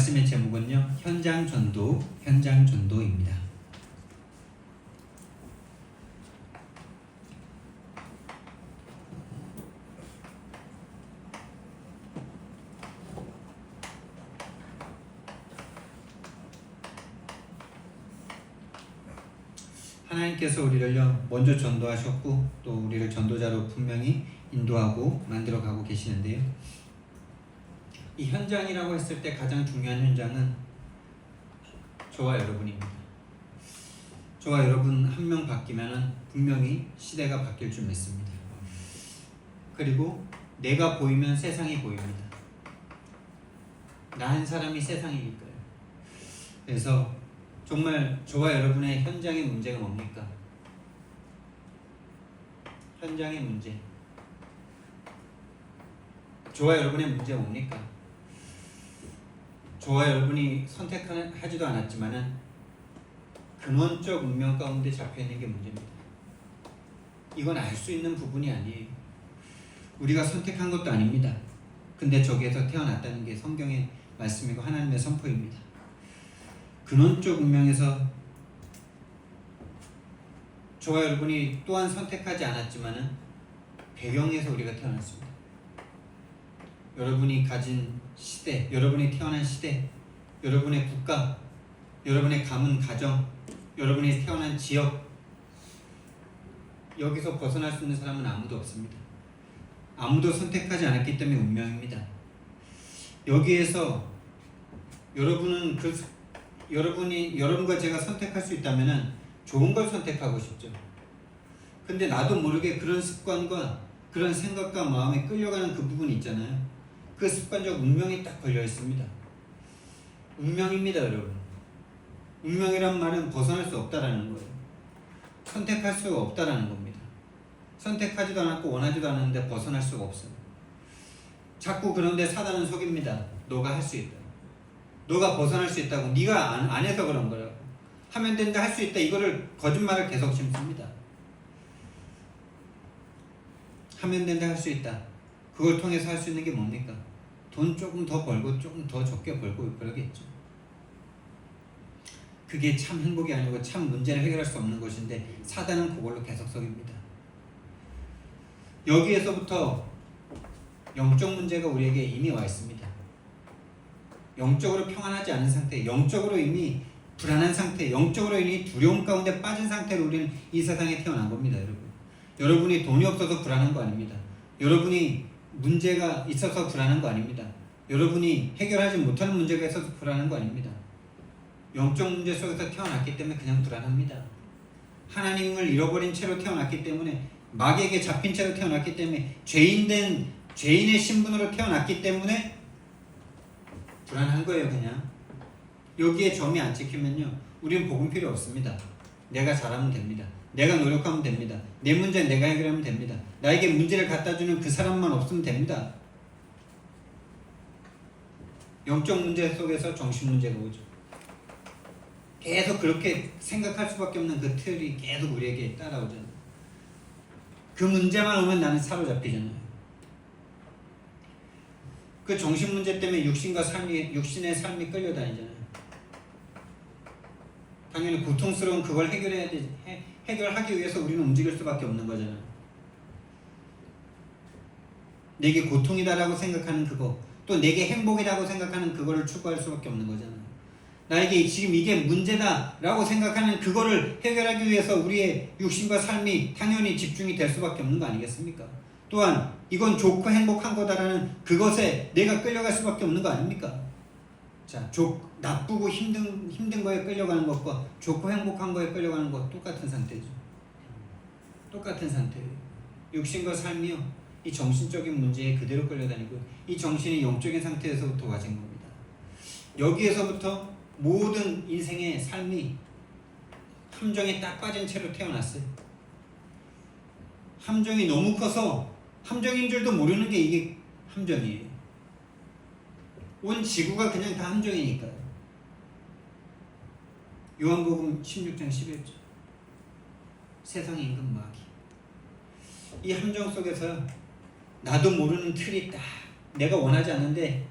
말씀의 제목은요, 현장 전도입니다. 하나님께서 우리를요 먼저 전도하셨고 또 우리를 전도자로 분명히 인도하고 만들어가고 계시는데요. 이 현장이라고 했을 때 가장 중요한 현장은 저와 여러분입니다. 저와 여러분 한 명 바뀌면은 분명히 시대가 바뀔 줄 믿습니다. 그리고 내가 보이면 세상이 보입니다. 나 한 사람이 세상이니까요. 그래서 정말 저와 여러분의 현장의 문제가 뭡니까? 현장의 문제. 저와 여러분의 문제가 뭡니까? 저와 여러분이 선택하지도 않았지만은 근원적 운명 가운데 잡혀있는 게 문제입니다. 이건 알 수 있는 부분이 아니에요. 우리가 선택한 것도 아닙니다. 근데 저기에서 태어났다는 게 성경의 말씀이고 하나님의 선포입니다. 근원적 운명에서 저와 여러분이 또한 선택하지 않았지만은 배경에서 우리가 태어났습니다. 여러분이 가진 시대, 여러분이 태어난 시대, 여러분의 국가, 여러분의 가문 가정, 여러분이 태어난 지역, 여기서 벗어날 수 있는 사람은 아무도 없습니다. 아무도 선택하지 않았기 때문에 운명입니다. 여기에서 여러분과 제가 선택할 수 있다면은 좋은 걸 선택하고 싶죠. 근데 나도 모르게 그런 습관과 그런 생각과 마음에 끌려가는 그 부분이 있잖아요. 그 습관적 운명이 딱 걸려 있습니다. 운명입니다, 여러분. 운명이란 말은 벗어날 수 없다라는 거예요. 선택할 수가 없다라는 겁니다. 선택하지도 않았고 원하지도 않았는데 벗어날 수가 없어요. 자꾸 그런데 사단은 속입니다. 너가 할 수 있다. 너가 벗어날 수 있다고. 네가 안 해서 그런 거라고. 하면 된다, 할 수 있다. 이거를 거짓말을 계속 심습니다. 하면 된다, 할 수 있다. 그걸 통해서 할 수 있는 게 뭡니까? 돈 조금 더 벌고 조금 더 적게 벌고 그러겠죠. 그게 참 행복이 아니고 참 문제를 해결할 수 없는 것인데 사단은 그걸로 계속 속입니다. 여기에서부터 영적 문제가 우리에게 이미 와 있습니다. 영적으로 평안하지 않은 상태, 영적으로 이미 불안한 상태, 영적으로 이미 두려움 가운데 빠진 상태로 우리는 이 세상에 태어난 겁니다, 여러분. 여러분이 돈이 없어서 불안한 거 아닙니다. 여러분이 문제가 있어서 불안한 거 아닙니다. 여러분이 해결하지 못하는 문제가 있어서 불안한 거 아닙니다. 영적 문제 속에서 태어났기 때문에 그냥 불안합니다. 하나님을 잃어버린 채로 태어났기 때문에, 마귀에게 잡힌 채로 태어났기 때문에, 죄인의 신분으로 태어났기 때문에 불안한 거예요, 그냥. 여기에 점이 안 찍히면요, 우리는 복음 필요 없습니다. 내가 잘하면 됩니다. 내가 노력하면 됩니다. 내 문제는 내가 해결하면 됩니다. 나에게 문제를 갖다 주는 그 사람만 없으면 됩니다. 영적 문제 속에서 정신 문제가 오죠. 계속 그렇게 생각할 수밖에 없는 그 틀이 계속 우리에게 따라오잖아요. 그 문제만 오면 나는 사로잡히잖아요. 그 정신 문제 때문에 육신의 삶이 끌려다니잖아요. 당연히 고통스러운 그걸 해결하기 위해서 우리는 움직일 수밖에 없는 거잖아요. 내게 고통이다라고 생각하는 그거, 또 내게 행복이라고 생각하는 그거를 추구할 수밖에 없는 거잖아요. 나에게 지금 이게 문제다라고 생각하는 그거를 해결하기 위해서 우리의 육신과 삶이 당연히 집중이 될 수밖에 없는 거 아니겠습니까? 또한 이건 좋고 행복한 거다라는 그것에 내가 끌려갈 수밖에 없는 거 아닙니까? 자, 나쁘고 힘든 거에 끌려가는 것과 좋고 행복한 거에 끌려가는 것 똑같은 상태죠. 똑같은 상태예요. 육신과 삶이요, 이 정신적인 문제에 그대로 끌려다니고 이 정신이 영적인 상태에서부터 와진 겁니다. 여기에서부터 모든 인생의 삶이 함정에 딱 빠진 채로 태어났어요. 함정이 너무 커서 함정인 줄도 모르는 게 이게 함정이에요. 온 지구가 그냥 다 함정이니까요. 요한복음 16장 11절. 세상의 임금 마귀. 이 함정 속에서 나도 모르는 틀이 딱 내가 원하지 않는데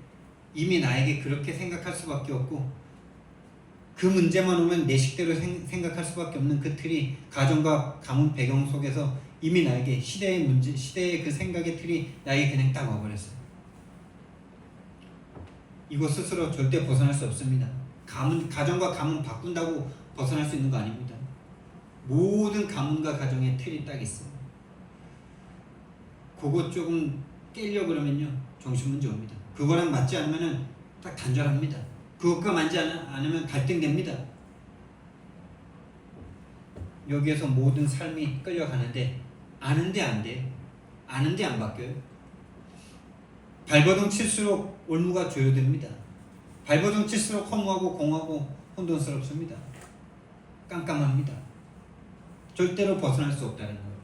이미 나에게 그렇게 생각할 수밖에 없고 그 문제만 오면 내 식대로 생각할 수밖에 없는 그 틀이 가정과 가문 배경 속에서 이미 나에게 시대의 문제, 시대의 그 생각의 틀이 나에게 그냥 딱 와버렸어요. 이거 스스로 절대 벗어날 수 없습니다. 가정과 가문 바꾼다고 벗어날 수 있는 거 아닙니다. 모든 가문과 가정의 틀이 딱 있어요. 그거 조금 깨려고 그러면요 정신문제 옵니다. 그거랑 맞지 않으면 딱 단절합니다. 그것과 맞지 않으면 갈등됩니다. 여기에서 모든 삶이 끌려가는데 아는데 안 돼요. 아는데 안 바뀌어요. 발버둥 칠수록 올무가 조여됩니다. 발버둥 칠수록 허무하고 공하고 혼돈스럽습니다. 깜깜합니다. 절대로 벗어날 수 없다는 거예요.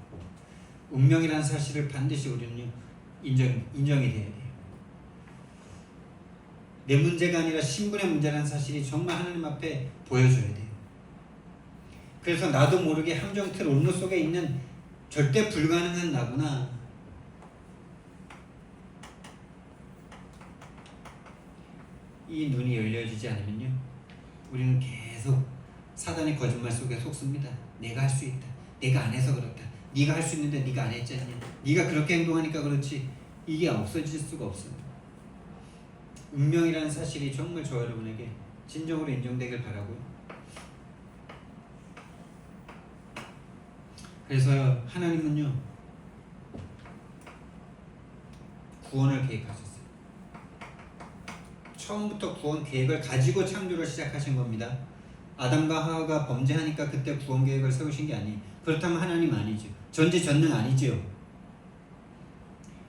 운명이라는 사실을 반드시 우리는 인정이 돼야 돼요. 내 문제가 아니라 신분의 문제라는 사실이 정말 하나님 앞에 보여줘야 돼요. 그래서 나도 모르게 함정틀 올무 속에 있는 절대 불가능한 나구나. 이 눈이 열려지지 않으면요 우리는 계속 사단의 거짓말 속에 속습니다. 내가 할 수 있다. 내가 안 해서 그렇다. 네가 할 수 있는데 네가 안 했지 않냐. 네가 그렇게 행동하니까 그렇지. 이게 없어질 수가 없습니다. 운명이라는 사실이 정말 저 여러분에게 진정으로 인정되길 바라고요. 그래서 하나님은요 구원을 계획하셨어요. 처음부터 구원 계획을 가지고 창조를 시작하신 겁니다. 아담과 하와가 범죄하니까 그때 구원 계획을 세우신 게 아니에요. 그렇다면 하나님 아니죠. 전지전능 아니죠.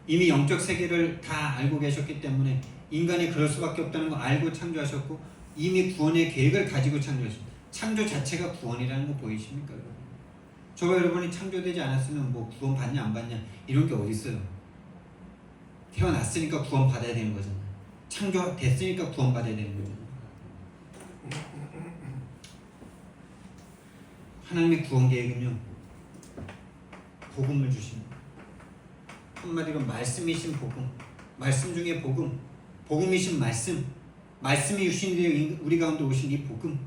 이미 영적 세계를 다 알고 계셨기 때문에 인간이 그럴 수밖에 없다는 거 알고 창조하셨고 이미 구원의 계획을 가지고 창조하셨어요. 창조 자체가 구원이라는 거 보이십니까 여러분? 저와 여러분이 창조되지 않았으면 뭐 구원 받냐 안 받냐 이런 게 어디 있어요. 태어났으니까 구원 받아야 되는 거잖아요. 창조됐으니까 구원 받아야 되는 거잖아요. 하나님의 구원 계획은요 복음을 주십니다. 한마디로 말씀이신 복음, 말씀 중에 복음, 복음이신 말씀, 말씀이 육신이 되어 우리 가운데 오신 이 복음,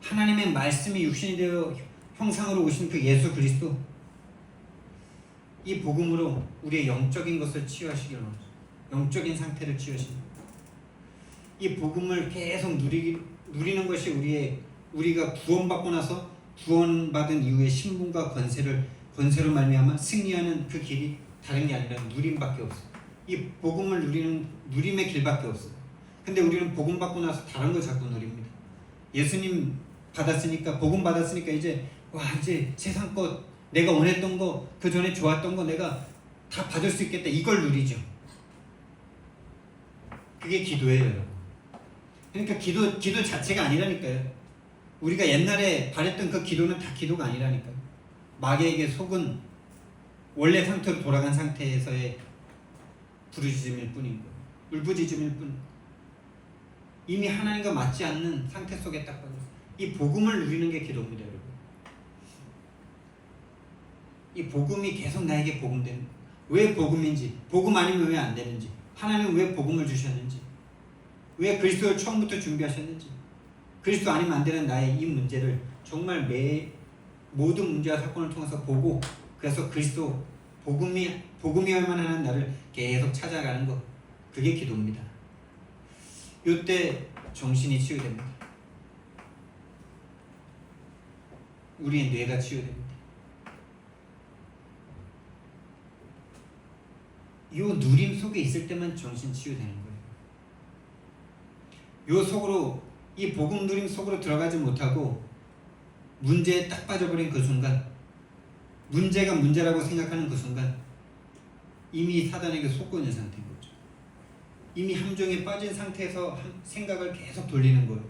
하나님의 말씀이 육신이 되어 형상으로 오신 그 예수 그리스도, 이 복음으로 우리의 영적인 것을 치유하시기를 원합니다. 영적인 상태를 치유하십니다. 이 복음을 계속 누리는 것이 우리가 구원받고 나서 구원받은 이후의 신분과 권세로 말미암아 승리하는 그 길이 다른 게 아니라 누림밖에 없어요. 이 복음을 누리는 누림의 길밖에 없어요. 근데 우리는 복음 받고 나서 다른 걸 자꾸 누립니다. 예수님 받았으니까 복음 받았으니까 이제 세상 것 내가 원했던 거 그 전에 좋았던 거 내가 다 받을 수 있겠다 이걸 누리죠. 그게 기도예요, 여러분. 그러니까 기도 자체가 아니라니까요. 우리가 옛날에 바랬던 그 기도는 다 기도가 아니라니까요. 마귀에게 속은 원래 상태로 돌아간 상태에서의 부르짖음일 뿐인 거예요. 울부짖음일 뿐. 이미 하나님과 맞지 않는 상태 속에 딱 빠졌어요. 이 복음을 누리는 게 기도입니다, 여러분. 이 복음이 계속 나에게 복음되는 거예요. 왜 복음인지, 복음 아니면 왜 안 되는지, 하나님은 왜 복음을 주셨는지, 왜 그리스도를 처음부터 준비하셨는지, 그리스도 아니면 안 되는 나의 이 문제를 정말 모든 문제와 사건을 통해서 보고 그래서 그리스도 복음이어야만 하는 나를 계속 찾아가는 것, 그게 기도입니다. 이때 정신이 치유됩니다. 우리의 뇌가 치유됩니다. 이 누림 속에 있을 때만 정신 치유되는 거예요. 이 속으로 이 복음 누림 속으로 들어가지 못하고 문제에 딱 빠져버린 그 순간, 문제가 문제라고 생각하는 그 순간 이미 사단에게 속고 있는 상태인 거죠. 이미 함정에 빠진 상태에서 생각을 계속 돌리는 거예요.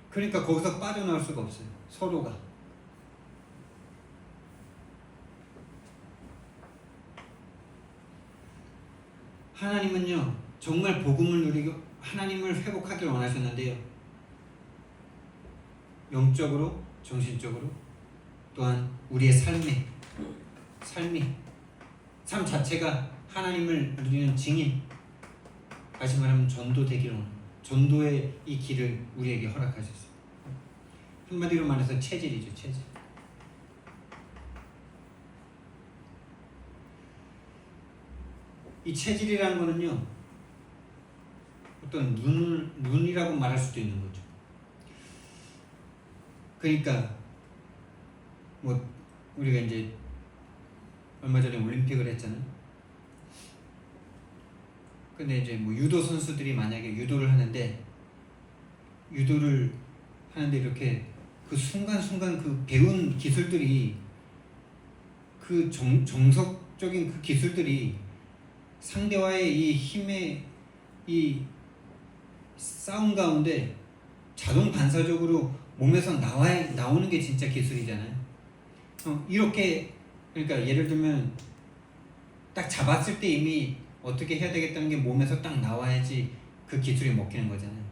그러니까 거기서 빠져나올 수가 없어요. 서로가. 하나님은요 정말 복음을 누리고 하나님을 회복하기를 원하셨는데요, 영적으로 삶 자체가 하나님을 누리는 증인, 다시 말하면 전도 되기를 원합니다. 전도의 이 길을 우리에게 허락하셨어요. 한마디로 말해서 체질이죠. 체질. 이 체질이라는 거는요, 어떤 눈이라고 말할 수도 있는 거죠. 그러니까 뭐 우리가 이제 얼마 전에 올림픽을 했잖아요. 근데 이제 뭐 유도 선수들이 만약에 유도를 하는데 이렇게 그 순간순간 그 배운 기술들이, 그 정석적인 그 기술들이 상대와의 이 힘의 이 싸움 가운데 자동 반사적으로 몸에서 나오는 게 진짜 기술이잖아요. 이렇게, 그러니까 예를 들면 딱 잡았을 때 이미 어떻게 해야 되겠다는 게 몸에서 딱 나와야지 그 기술이 먹히는 거잖아요.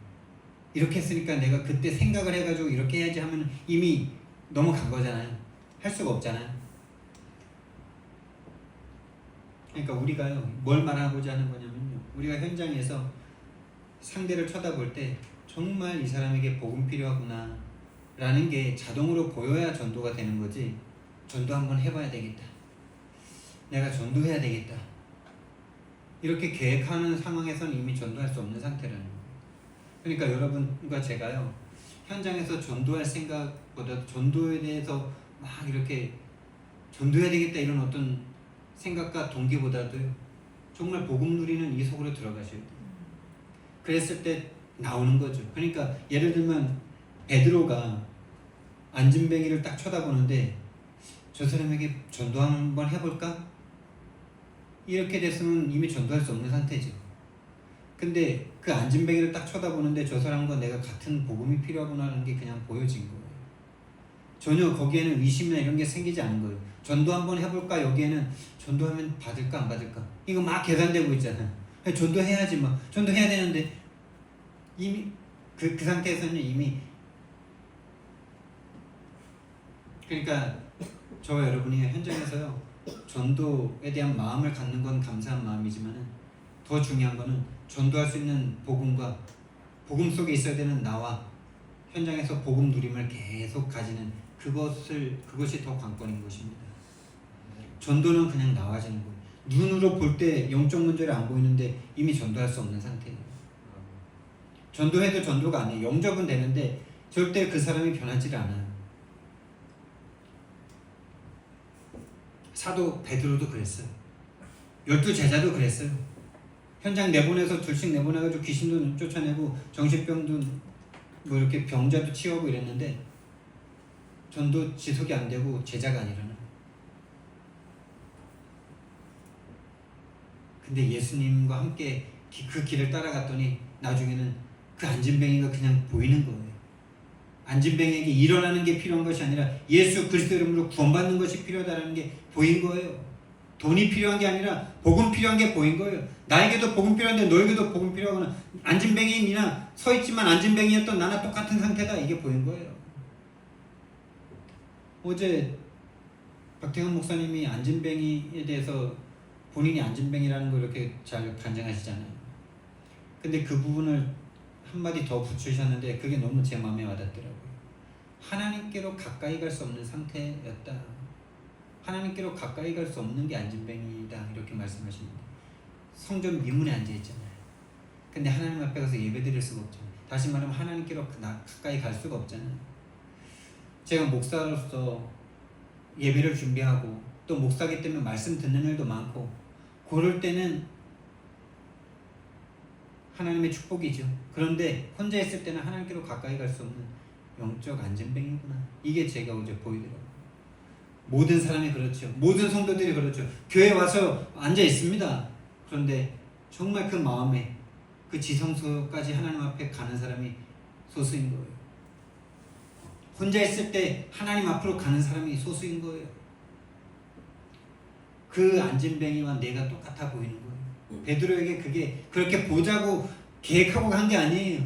이렇게 했으니까 내가 그때 생각을 해가지고 이렇게 해야지 하면 이미 넘어간 거잖아요. 할 수가 없잖아요. 그러니까 우리가요, 뭘 말하고자 하는 거냐면요, 우리가 현장에서 상대를 쳐다볼 때 정말 이 사람에게 복음 필요하구나 라는 게 자동으로 보여야 전도가 되는 거지, 전도 한번 해봐야 되겠다, 내가 전도해야 되겠다, 이렇게 계획하는 상황에서는 이미 전도할 수 없는 상태라는 거예요. 그러니까 여러분과 제가요, 현장에서 전도할 생각보다 전도에 대해서 막 이렇게 전도해야 되겠다 이런 어떤 생각과 동기보다도요, 정말 복음 누리는 이 속으로 들어가셔야 돼요. 그랬을 때 나오는 거죠. 그러니까 예를 들면 베드로가 안진뱅이를 딱 쳐다보는데 저 사람에게 전도 한번 해볼까? 이렇게 됐으면 이미 전도할 수 없는 상태죠. 근데 그 안진뱅이를 딱 쳐다보는데 저 사람과 내가 같은 복음이 필요하구나 하는 게 그냥 보여진 거예요. 전혀 거기에는 의심이나 이런 게 생기지 않은 거예요. 전도 한번 해볼까? 여기에는 전도하면 받을까 안 받을까? 이거 막 계산되고 있잖아요. 전도해야지, 막 전도해야 되는데 이미 그 상태에서는 이미, 그러니까 저와 여러분이 현장에서요, 전도에 대한 마음을 갖는 건 감사한 마음이지만 더 중요한 거는 전도할 수 있는 복음과 복음 속에 있어야 되는 나와 현장에서 복음 누림을 계속 가지는 그것이 더 관건인 것입니다. 전도는 그냥 나와지는 거예요. 눈으로 볼 때 영적 문제를 안 보이는데 이미 전도할 수 없는 상태예요. 전도해도 전도가 아니에요. 영접은 되는데 절대 그 사람이 변하지를 않아요. 사도 베드로도 그랬어요. 12제자도 그랬어요. 현장 내보내서 둘씩 내보내가지고 귀신도 쫓아내고 정신병도 뭐 이렇게 병자도 치우고 이랬는데 전도 지속이 안 되고 제자가 안 일어나요. 근데 예수님과 함께 그 길을 따라갔더니 나중에는 그 안진뱅이가 그냥 보이는 거예요. 안진뱅이에게 일어나는 게 필요한 것이 아니라 예수 그리스도 이름으로 구원받는 것이 필요하다는 게 보인 거예요. 돈이 필요한 게 아니라 복음 필요한 게 보인 거예요. 나에게도 복음 필요한데 너에게도 복음 필요하거나, 안진뱅이니나 서있지만 안진뱅이였던 나나 똑같은 상태다, 이게 보인 거예요. 어제 박태환 목사님이 안진뱅이에 대해서 본인이 안진뱅이라는 걸 이렇게 잘 간증하시잖아요. 근데 그 부분을 한마디 더 붙이셨는데 그게 너무 제 마음에 와닿더라고요. 하나님께로 가까이 갈 수 없는 상태였다. 하나님께로 가까이 갈 수 없는 게 안진뱅이다, 이렇게 말씀하십니다. 성전 미문에 앉아있잖아요. 근데 하나님 앞에 가서 예배 드릴 수가 없잖아요. 다시 말하면 하나님께로 가까이 갈 수가 없잖아요. 제가 목사로서 예배를 준비하고 또 목사기 때문에 말씀 듣는 일도 많고, 그럴 때는 하나님의 축복이죠. 그런데 혼자 있을 때는 하나님께로 가까이 갈 수 없는 영적 안진뱅이구나, 이게 제가 어제 보이더라고요. 모든 사람이 그렇죠. 모든 성도들이 그렇죠. 교회 와서 앉아 있습니다. 그런데 정말 그 마음에 그 지성소까지 하나님 앞에 가는 사람이 소수인 거예요. 혼자 있을 때 하나님 앞으로 가는 사람이 소수인 거예요. 그 안진뱅이와 내가 똑같아 보이는 거예요. 베드로에게 그게 그렇게 보자고 계획하고 간 게 아니에요.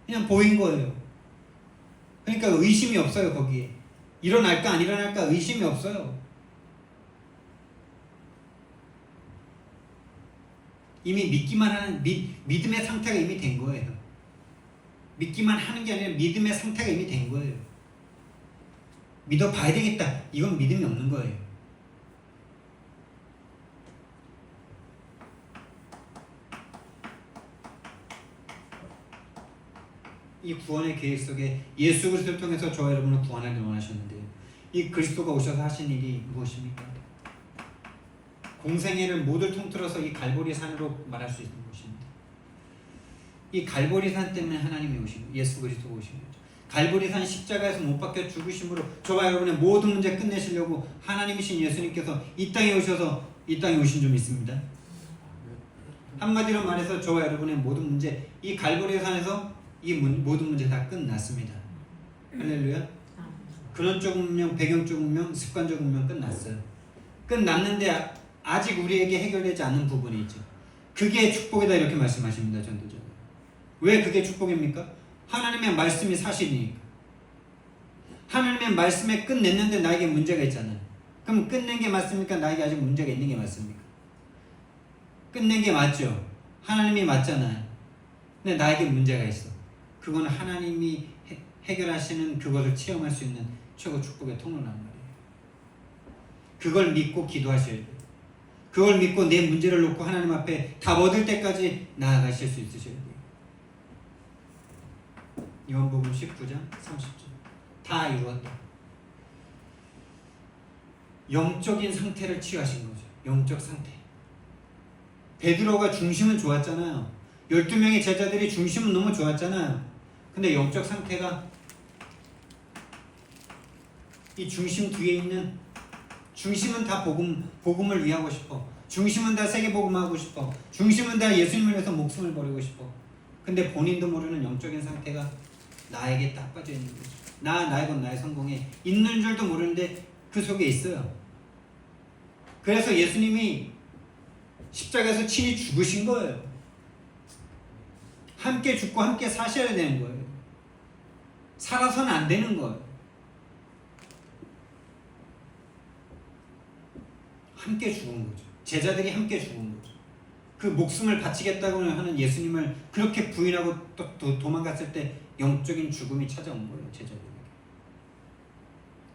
그냥 보인 거예요. 그러니까 의심이 없어요. 거기에 일어날까 안 일어날까 의심이 없어요. 이미 믿기만 하는 믿음의 상태가 이미 된 거예요. 믿기만 하는 게 아니라 믿음의 상태가 이미 된 거예요. 믿어봐야 되겠다. 이건 믿음이 없는 거예요. 이 구원의 계획 속에 예수 그리스도를 통해서 저와 여러분을 구원하길 원하셨는데요. 이 그리스도가 오셔서 하신 일이 무엇입니까? 공생애를 모두 통틀어서 이 갈보리 산으로 말할 수 있는 것입니다. 이 갈보리 산 때문에 하나님이 오신 거예요. 예수 그리스도가 오신 거죠. 갈보리 산 십자가에서 못 박혀 죽으심으로 저와 여러분의 모든 문제 끝내시려고 하나님이신 예수님께서 이 땅에 오셔서 이 땅에 오신 줄 믿습니다. 한마디로 말해서 저와 여러분의 모든 문제, 이 갈보리 산에서 이 모든 문제 다 끝났습니다. 할렐루야. 근원적 운명, 배경적 운명, 습관적 운명 끝났어요. 끝났는데 아직 우리에게 해결되지 않는 부분이 있죠. 그게 축복이다 이렇게 말씀하십니다. 전도자가. 왜 그게 축복입니까? 하나님의 말씀이 사실이니까. 하나님의 말씀에 끝냈는데 나에게 문제가 있잖아요. 그럼 끝낸 게 맞습니까? 나에게 아직 문제가 있는 게 맞습니까? 끝낸 게 맞죠. 하나님이 맞잖아요. 근데 나에게 문제가 있어. 그건 하나님이 해결하시는 그것을 체험할 수 있는 최고 축복의 통로란 말이에요. 그걸 믿고 기도하셔야 돼요. 그걸 믿고 내 문제를 놓고 하나님 앞에 답 얻을 때까지 나아가실 수 있으셔야 돼요. 요한복음 19장 30절. 다 이루었다. 영적인 상태를 취하신 거죠. 영적 상태. 베드로가 중심은 좋았잖아요. 12명의 제자들이 중심은 너무 좋았잖아요. 근데 영적 상태가 이 중심 뒤에 있는 중심은 다 복음을 위하고 싶어. 중심은 다 세계복음하고 싶어. 중심은 다 예수님을 위해서 목숨을 버리고 싶어. 근데 본인도 모르는 영적인 상태가 나에게 딱 빠져 있는 거죠. 나의 것, 나의 성공에 있는 줄도 모르는데 그 속에 있어요. 그래서 예수님이 십자가에서 친히 죽으신 거예요. 함께 죽고 함께 사셔야 되는 거예요. 살아서는 안 되는 거예요. 함께 죽은 거죠. 제자들이 함께 죽은 거죠. 그 목숨을 바치겠다고 하는 예수님을 그렇게 부인하고 또 도망갔을 때 영적인 죽음이 찾아온 거예요. 제자들에게.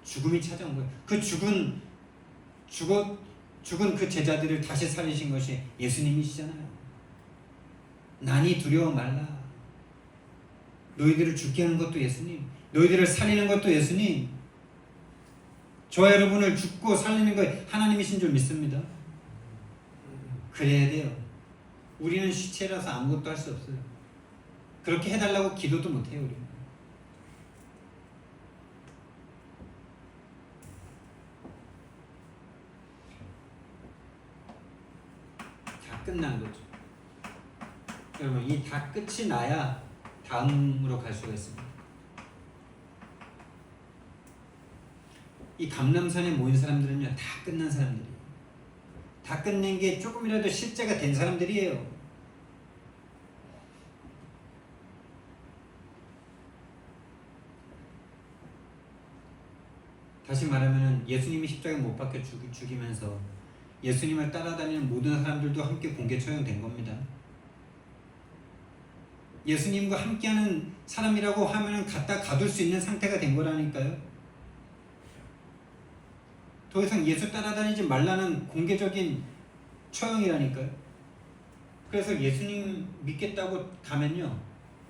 죽음이 찾아온 거예요. 그 죽은 그 제자들을 다시 살리신 것이 예수님이시잖아요. 난이 두려워 말라. 너희들을 죽게 하는 것도 예수님, 너희들을 살리는 것도 예수님. 저와 여러분을 죽고 살리는 거 하나님이신 줄 믿습니다. 그래야 돼요. 우리는 시체라서 아무것도 할 수 없어요. 그렇게 해달라고 기도도 못해요. 우리는. 다 끝난 거죠. 여러분, 이 다 끝이 나야 다음으로 갈 수가 있습니다. 이 감람산에 모인 사람들은요, 다 끝난 사람들이에요. 다 끝낸 게 조금이라도 실제가 된 사람들이에요. 다시 말하면 예수님이 십자가에 못 박혀 죽이면서 예수님을 따라다니는 모든 사람들도 함께 공개 처형된 겁니다. 예수님과 함께하는 사람이라고 하면은 갖다 가둘 수 있는 상태가 된 거라니까요. 더 이상 예수 따라다니지 말라는 공개적인 처형이라니까요. 그래서 예수님 믿겠다고 가면요,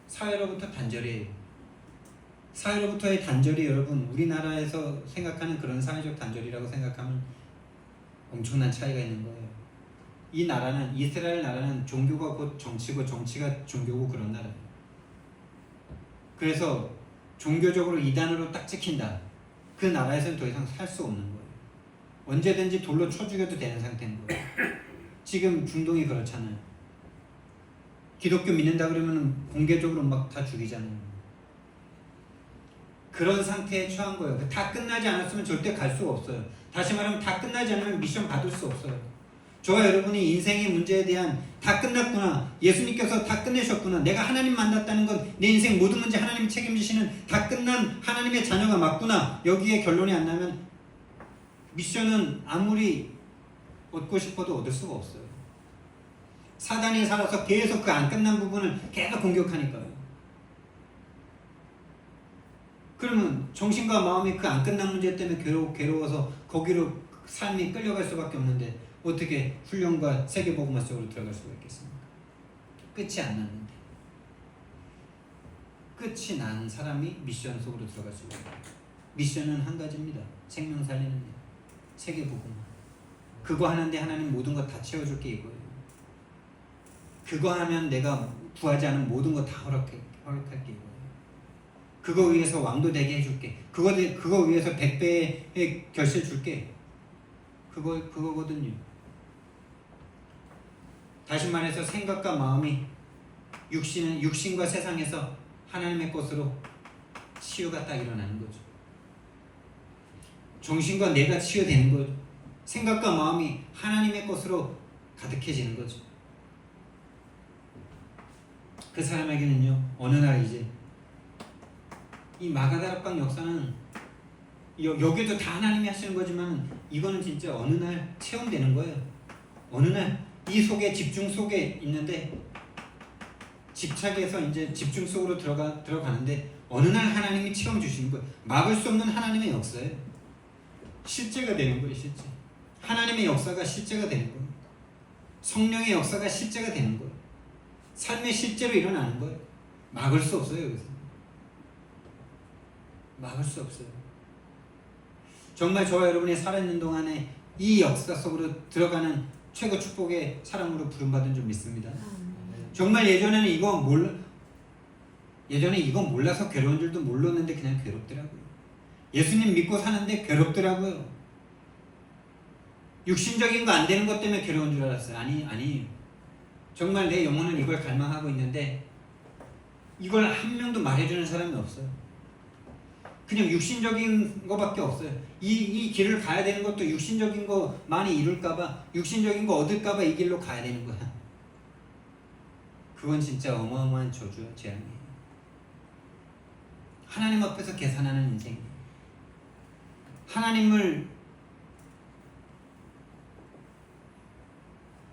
사회로부터 단절이에요. 사회로부터의 단절이 여러분, 우리나라에서 생각하는 그런 사회적 단절이라고 생각하면 엄청난 차이가 있는 거예요. 이 나라는, 이스라엘 나라는 종교가 곧 정치고 정치가 종교고 그런 나라예요. 그래서 종교적으로 이단으로 딱 찍힌다. 그 나라에서는 더 이상 살 수 없는 거예요. 언제든지 돌로 쳐 죽여도 되는 상태인 거예요. 지금 중동이 그렇잖아요. 기독교 믿는다 그러면 공개적으로 막 다 죽이잖아요. 그런 상태에 처한 거예요. 다 끝나지 않았으면 절대 갈 수가 없어요. 다시 말하면 다 끝나지 않으면 미션 받을 수 없어요. 저와 여러분이 인생의 문제에 대한 다 끝났구나, 예수님께서 다 끝내셨구나, 내가 하나님 만났다는 건 내 인생 모든 문제 하나님이 책임지시는 다 끝난 하나님의 자녀가 맞구나, 여기에 결론이 안 나면 미션은 아무리 얻고 싶어도 얻을 수가 없어요. 사단이 살아서 계속 그 안 끝난 부분을 계속 공격하니까요. 그러면 정신과 마음이 그 안 끝난 문제 때문에 괴로워서 거기로 삶이 끌려갈 수밖에 없는데 어떻게 훈련과 세계복음화 속으로 들어갈 수가 있겠습니까? 끝이 안 났는데. 끝이 난 사람이 미션 속으로 들어갈 수 있어요. 미션은 한 가지입니다. 생명 살리는 일, 세계복음화. 그거 하는데 하나님 모든 거 다 채워줄게 이거예요. 그거 하면 내가 구하지 않은 모든 거 다 허락할게 이거예요. 그거 위해서 왕도 되게 해줄게. 그거 위해서 100배의 결실 줄게. 그거거든요. 다시 말해서 생각과 마음이 육신과 세상에서 하나님의 것으로 치유가 딱 일어나는 거죠. 정신과 뇌가 치유되는 거죠. 생각과 마음이 하나님의 것으로 가득해지는 거죠. 그 사람에게는요, 어느 날 이제 이 마가다락방 역사는 여기도 다 하나님이 하시는 거지만 이거는 진짜 어느 날 체험되는 거예요. 어느 날 이 속에 집중 속에 있는데 집착해서 이제 집중 속으로 들어가는데 어느 날 하나님이 체험 주시는 거예요. 막을 수 없는 하나님의 역사예요. 실제가 되는 거예요. 실제. 하나님의 역사가 실제가 되는 거예요. 성령의 역사가 실제가 되는 거예요. 삶의 실제로 일어나는 거예요. 막을 수 없어요. 여기서. 막을 수 없어요. 정말 저와 여러분이 살아있는 동안에 이 역사 속으로 들어가는 최고 축복의 사람으로 부름받은 줄 믿습니다. 정말 예전에 이건 몰라서 괴로운 줄도 몰랐는데 그냥 괴롭더라고요. 예수님 믿고 사는데 괴롭더라고요. 육신적인 거 안 되는 것 때문에 괴로운 줄 알았어요. 아니에요. 정말 내 영혼은 이걸 갈망하고 있는데 이걸 한 명도 말해주는 사람이 없어요. 그냥 육신적인 거밖에 없어요. 이 길을 가야 되는 것도 육신적인 거 많이 이룰까봐, 육신적인 거 얻을까봐 이 길로 가야 되는 거야. 그건 진짜 어마어마한 저주야, 재앙이에요. 하나님 앞에서 계산하는 인생. 하나님을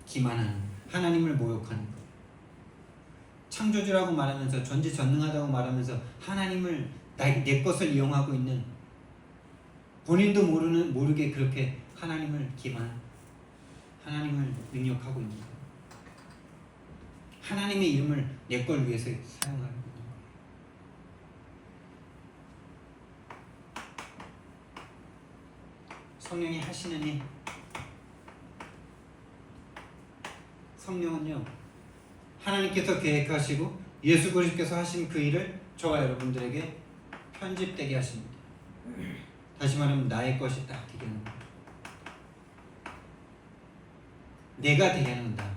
기만하는, 하나님을 모욕하는 거. 창조주라고 말하면서, 전지전능하다고 말하면서 하나님을 내 것을 이용하고 있는, 본인도 모르게 그렇게 하나님을 하나님을 능욕하고 있는 거예요. 하나님의 이름을 내 걸 위해서 사용하고 있는 거예요. 성령이 하시는 일, 성령은요, 하나님께서 계획하시고 예수 그리스도께서 하신 그 일을 저와 여러분들에게 편집되게 하십니다. 다시 말하면 나의 것이 딱 되게 하는 거예요. 내가 되게 하는 건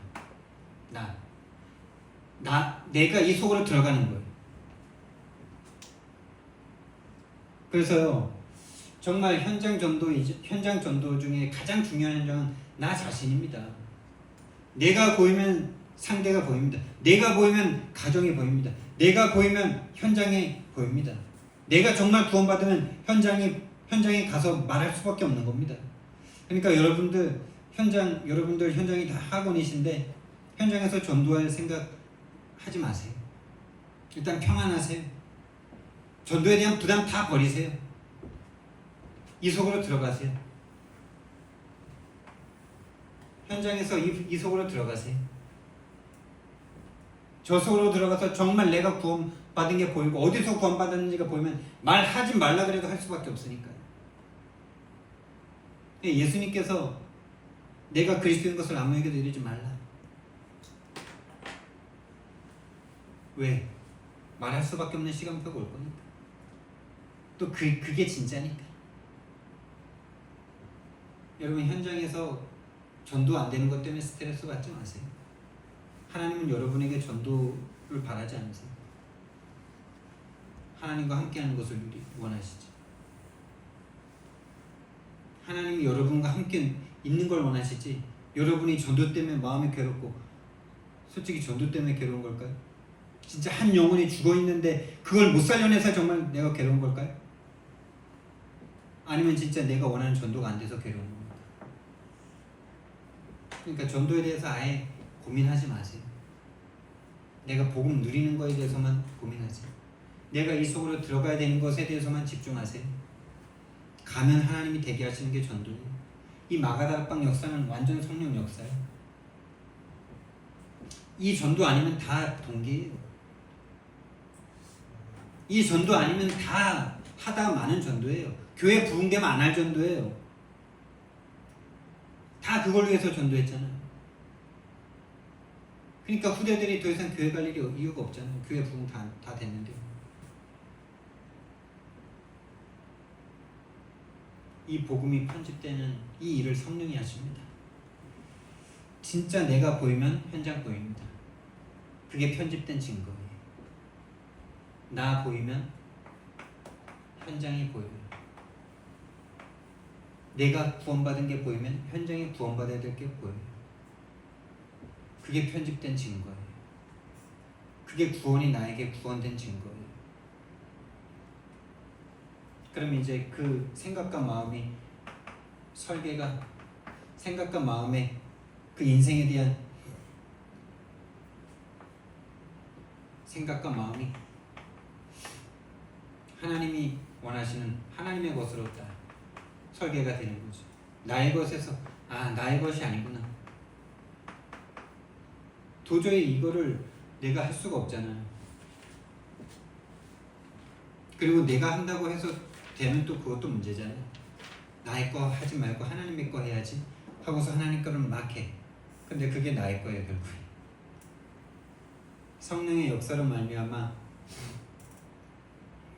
내가 이 속으로 들어가는 거예요. 그래서요, 정말 현장 전도 중에 가장 중요한 현장은 나 자신입니다. 내가 보이면 상대가 보입니다. 내가 보이면 가정이 보입니다. 내가 보이면 현장이 보입니다. 내가 정말 구원받으면 현장에 가서 말할 수밖에 없는 겁니다. 그러니까 여러분들 현장이 다 학원이신데 현장에서 전도할 생각 하지 마세요. 일단 평안하세요. 전도에 대한 부담 다 버리세요. 이 속으로 들어가세요. 현장에서 이 속으로 들어가세요. 저 속으로 들어가서 정말 내가 구원받은 게 보이고 어디서 구원받았는지가 보이면 말하지 말라 그래도 할 수밖에 없으니까요. 예수님께서 내가 그리스도인 것을 아무에게도 이르지 말라. 왜? 말할 수밖에 없는 시간표가 올 거니까. 또 그게 진짜니까. 여러분 현장에서 전도 안 되는 것 때문에 스트레스 받지 마세요. 하나님은 여러분에게 전도를 바라지 않으세요. 하나님과 함께하는 것을 원하시지. 하나님이 여러분과 함께 있는 걸 원하시지. 여러분이 전도 때문에 마음이 괴롭고, 솔직히 전도 때문에 괴로운 걸까요? 진짜 한 영혼이 죽어 있는데 그걸 못 살려내서 정말 내가 괴로운 걸까요? 아니면 진짜 내가 원하는 전도가 안 돼서 괴로운 겁니까? 그러니까 전도에 대해서 아예 고민하지 마세요. 내가 복음 누리는 거에 대해서만 고민하세요. 내가 이 속으로 들어가야 되는 것에 대해서만 집중하세요. 가면 하나님이 되게 하시는 게 전도예요. 이 마가다락방 역사는 완전 성령 역사예요. 이 전도 아니면 다 동기예요. 이 전도 아니면 다 하다 많은 전도예요. 교회 부흥되면 안 할 전도예요. 다 그걸 위해서 전도했잖아요. 그러니까 후대들이 더 이상 교회 갈 일이 이유가 없잖아요. 교회 부흥 다 됐는데요. 이 복음이 편집되는 이 일을 성령이 하십니다. 진짜 내가 보이면 현장 보입니다. 그게 편집된 증거예요. 나 보이면 현장이 보여요. 내가 구원받은 게 보이면 현장에 구원받아야 될 게 보여요. 그게 편집된 증거예요. 그게 구원이 나에게 구원된 증거예요. 그럼 이제 그 생각과 마음이 설계가 생각과 마음에 그 인생에 대한 생각과 마음이 하나님이 원하시는 하나님의 것으로 다 설계가 되는 거죠. 나의 것에서 나의 것이 아니구나. 도저히 이거를 내가 할 수가 없잖아요. 그리고 내가 한다고 해서 되면 또 그것도 문제잖아요. 나의 거 하지 말고 하나님의 거 해야지 하고서 하나님 거를 막 해. 근데 그게 나의 거예요, 결국에. 성령의 역사로 말미암아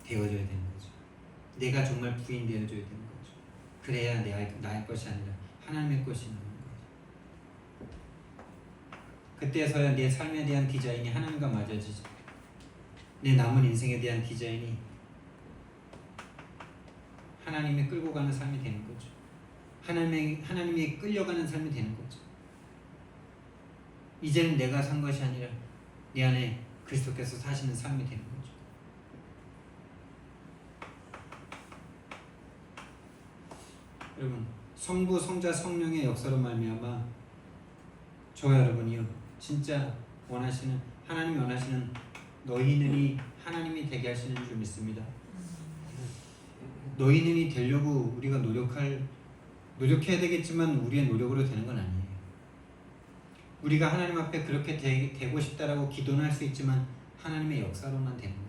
되어줘야 되는 거죠. 내가 정말 부인되어줘야 되는 거죠. 그래야 나의 것이 아니라 하나님의 것이 나오는 거죠. 그때서야 내 삶에 대한 디자인이 하나님과 맞아지죠. 내 남은 인생에 대한 디자인이 하나님이 끌고 가는 삶이 되는 거죠. 하나님이 끌려가는 삶이 되는 거죠. 이제는 내가 산 것이 아니라 내 안에 그리스도께서 사시는 삶이 되는 거죠. 여러분, 성부, 성자, 성령의 역사로 말미암아 저와 여러분이요 진짜 원하시는 하나님이 원하시는 너희들이 하나님이 되게 하시는 줄 믿습니다. 너희들이 되려고 우리가 노력해야 되겠지만 우리의 노력으로 되는 건 아니에요. 우리가 하나님 앞에 그렇게 되고 싶다라고 기도는 할 수 있지만 하나님의 역사로만 되는 거예요.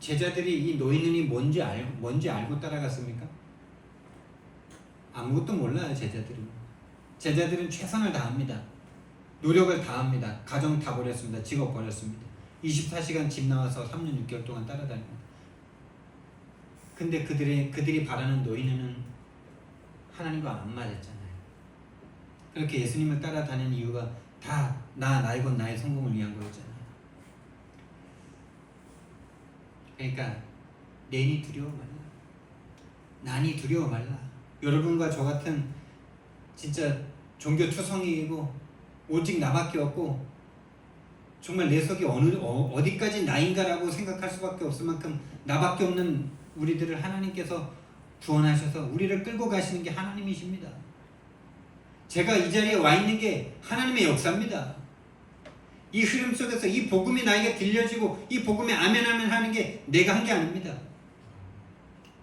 제자들이 이 너희는이 뭔지 알고 따라갔습니까? 아무것도 몰라요. 제자들은 최선을 다합니다. 노력을 다합니다. 가정 다 버렸습니다. 직업 버렸습니다. 24시간 집 나와서 3년 6개월 동안 따라다닙니다. 근데 그들이 바라는 너희는 하나님과 안 맞았잖아요. 그렇게 예수님을 따라다니는 이유가 다 나의 것 나의 성공을 위한 거였잖아요. 그러니까 내니 두려워 말라. 난이 두려워 말라. 여러분과 저 같은 진짜 종교 투성이이고 오직 나밖에 없고 정말 내 속이 어디까지 나인가라고 생각할 수밖에 없을 만큼 나밖에 없는 우리들을 하나님께서 구원하셔서 우리를 끌고 가시는 게 하나님이십니다. 제가 이 자리에 와 있는 게 하나님의 역사입니다. 이 흐름 속에서 이 복음이 나에게 들려지고 이 복음에 아멘 하는 게 내가 한 게 아닙니다.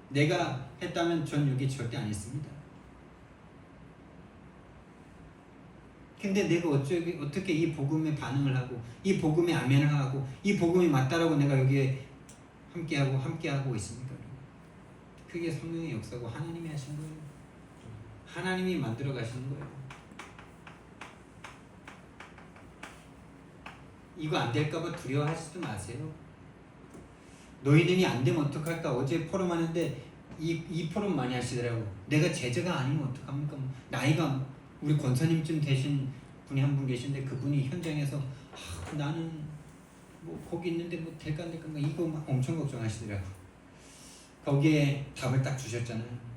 내가 했다면 전 여기 절대 안 했습니다. 근데 내가 어떻게 이 복음에 반응을 하고 이 복음에 아멘을 하고 이 복음이 맞다라고 내가 여기에 함께하고 있습니까? 그게 성령의 역사고 하나님이 하신 거예요. 하나님이 만들어 가시는 거예요. 이거 안 될까봐 두려워하지도 마세요. 너희들이 안 되면 어떡할까? 어제 포럼하는데 이 포럼 많이 하시더라고. 내가 제자가 아니면 어떡합니까? 나이가 우리 권사님쯤 되신 분이 한 분 계신데 그분이 현장에서 나는 뭐 거기 있는데 뭐 될까 안 될까 이거 막 엄청 걱정하시더라고. 거기에 답을 딱 주셨잖아요.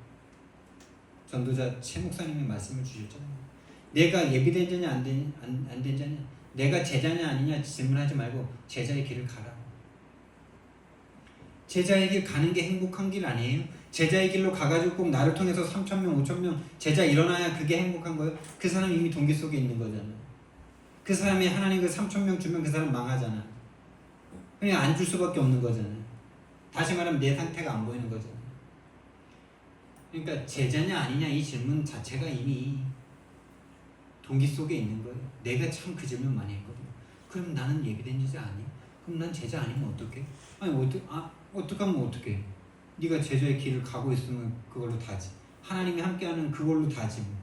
전도자 최 목사님이 말씀을 주셨잖아요. 내가 예비된 자냐 안 된 자냐, 내가 제자냐 아니냐 질문하지 말고 제자의 길을 가라. 제자의 길 가는 게 행복한 길 아니에요? 제자의 길로 가가지고 꼭 나를 통해서 3,000명, 5,000명 제자 일어나야 그게 행복한 거예요? 그 사람 이미 동기 속에 있는 거잖아요. 그 사람이 하나님 그 3,000명 주면 그 사람 망하잖아. 그냥 안 줄 수밖에 없는 거잖아요. 다시 말하면 내 상태가 안 보이는 거잖아요. 그러니까 제자냐 아니냐 이 질문 자체가 이미 동기 속에 있는 거예요. 내가 참 그 질문 많이 했거든요. 그럼 나는 예비된 제자 아니? 그럼 난 제자 아니면 어떡해? 아니 어떡하면 어떡해? 네가 제자의 길을 가고 있으면 그걸로 다지. 하나님이 함께하는 그걸로 다지 뭐.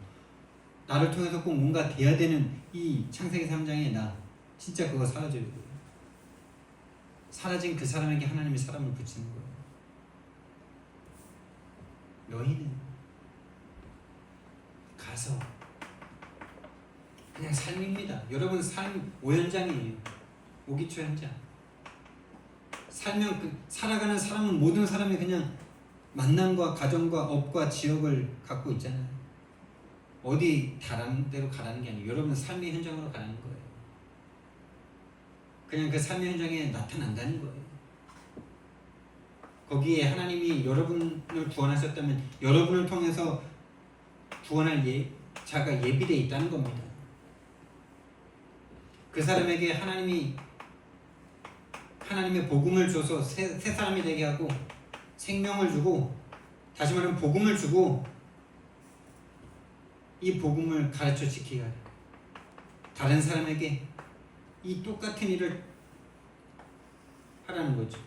나를 통해서 꼭 뭔가 돼야 되는 이 창세기 3장의 나 진짜 그거 사라져야 돼요. 사라진 그 사람에게 하나님이 사람을 붙이는 거예요. 너희는 가서 그냥 삶입니다. 여러분 삶 5현장이에요. 5기초 현장. 살면 살아가는 사람은 모든 사람이 그냥 만남과 가정과 업과 지역을 갖고 있잖아요. 어디 다른 데로 가라는 게 아니에요. 여러분 삶의 현장으로 가라는 거예요. 그냥 그 삶의 현장에 나타난다는 거예요. 거기에 하나님이 여러분을 구원하셨다면 여러분을 통해서 구원할 자가 예비되어 있다는 겁니다. 그 사람에게 하나님의 복음을 줘서 새 사람이 되게 하고 생명을 주고 다시 말하면 복음을 주고 이 복음을 가르쳐 지키게 하라. 다른 사람에게 이 똑같은 일을 하라는 거죠.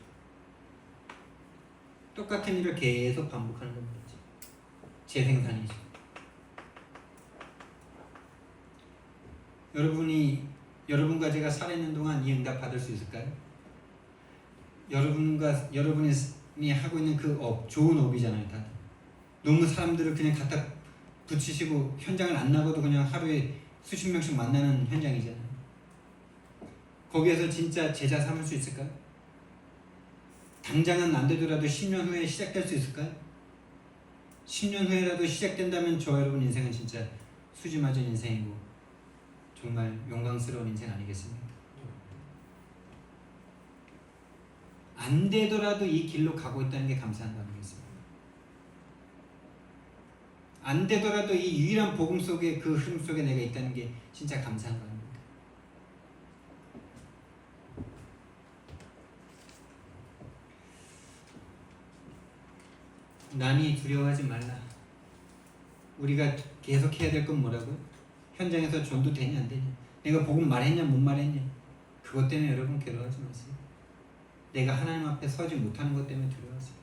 똑같은 일을 계속 반복하는 겁니다. 재생산이죠. 여러분과 제가 살아있는 동안 이 응답 받을 수 있을까요? 여러분이 하고 있는 그 업, 좋은 업이잖아요. 다들. 너무 사람들을 그냥 갖다 붙이시고 현장을 안 나가도 그냥 하루에 수십 명씩 만나는 현장이잖아요. 거기에서 진짜 제자 삼을 수 있을까요? 당장은 안 되더라도 10년 후에 시작될 수 있을까요? 10년 후에라도 시작된다면 저 여러분 인생은 진짜 수지 맞은 인생이고 정말 영광스러운 인생 아니겠습니까? 안 되더라도 이 길로 가고 있다는 게 감사한 거 아니겠습니까? 안 되더라도 이 유일한 복음 속에 그 흐름 속에 내가 있다는 게 진짜 감사한 거 아닙니까? 남이 두려워하지 말라. 우리가 계속 해야 될 건 뭐라고요? 현장에서 전도 되냐 안 되냐, 내가 복음 말했냐 못 말했냐, 그것 때문에 여러분 괴로워하지 마세요. 내가 하나님 앞에 서지 못하는 것 때문에 두려워하세요.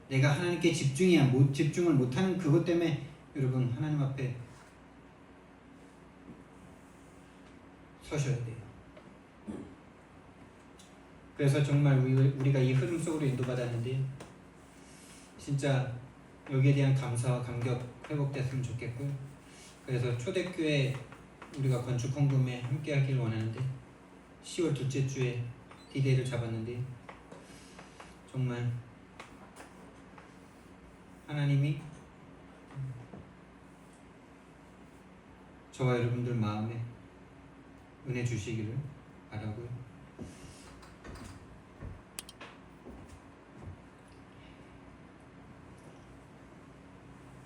내가 하나님께 집중을 못하는 그것 때문에 여러분 하나님 앞에 서셔야 돼요. 그래서 정말 우리가 이 흐름 속으로 인도받았는데요, 진짜 여기에 대한 감사와 감격 회복됐으면 좋겠고요. 그래서 초대교회 우리가 건축 헌금에 함께 하길 원하는데 10월 둘째 주에 디데이를 잡았는데 정말 하나님이 저와 여러분들 마음에 은혜 주시기를 바라고요.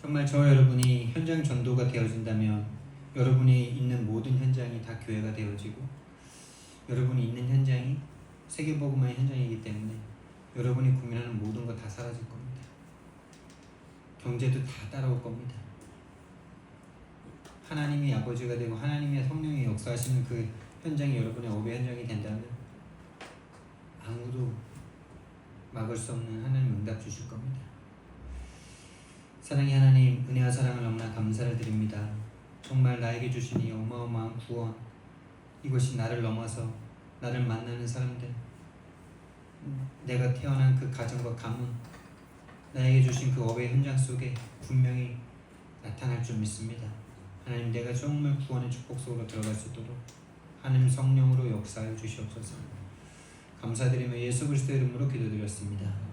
정말 저와 여러분이 현장 전도가 되어진다면 여러분이 있는 모든 현장이 다 교회가 되어지고 여러분이 있는 현장이 세계복음화의 현장이기 때문에 여러분이 고민하는 모든 거 다 사라질 겁니다. 경제도 다 따라올 겁니다. 하나님이 아버지가 되고 하나님의 성령이 역사하시는 그 현장이 여러분의 업의 현장이 된다면 아무도 막을 수 없는 하나님 응답 주실 겁니다. 사랑의 하나님, 은혜와 사랑을 너무나 감사를 드립니다. 정말 나에게 주신 이 어마어마한 구원, 이것이 나를 넘어서 나를 만나는 사람들, 내가 태어난 그 가정과 가문, 나에게 주신 그 업의 현장 속에 분명히 나타날 줄 믿습니다. 하나님, 내가 정말 구원의 축복 속으로 들어갈 수 있도록 하나님 성령으로 역사하여 주시옵소서. 감사드리며 예수 그리스도의 이름으로 기도드렸습니다.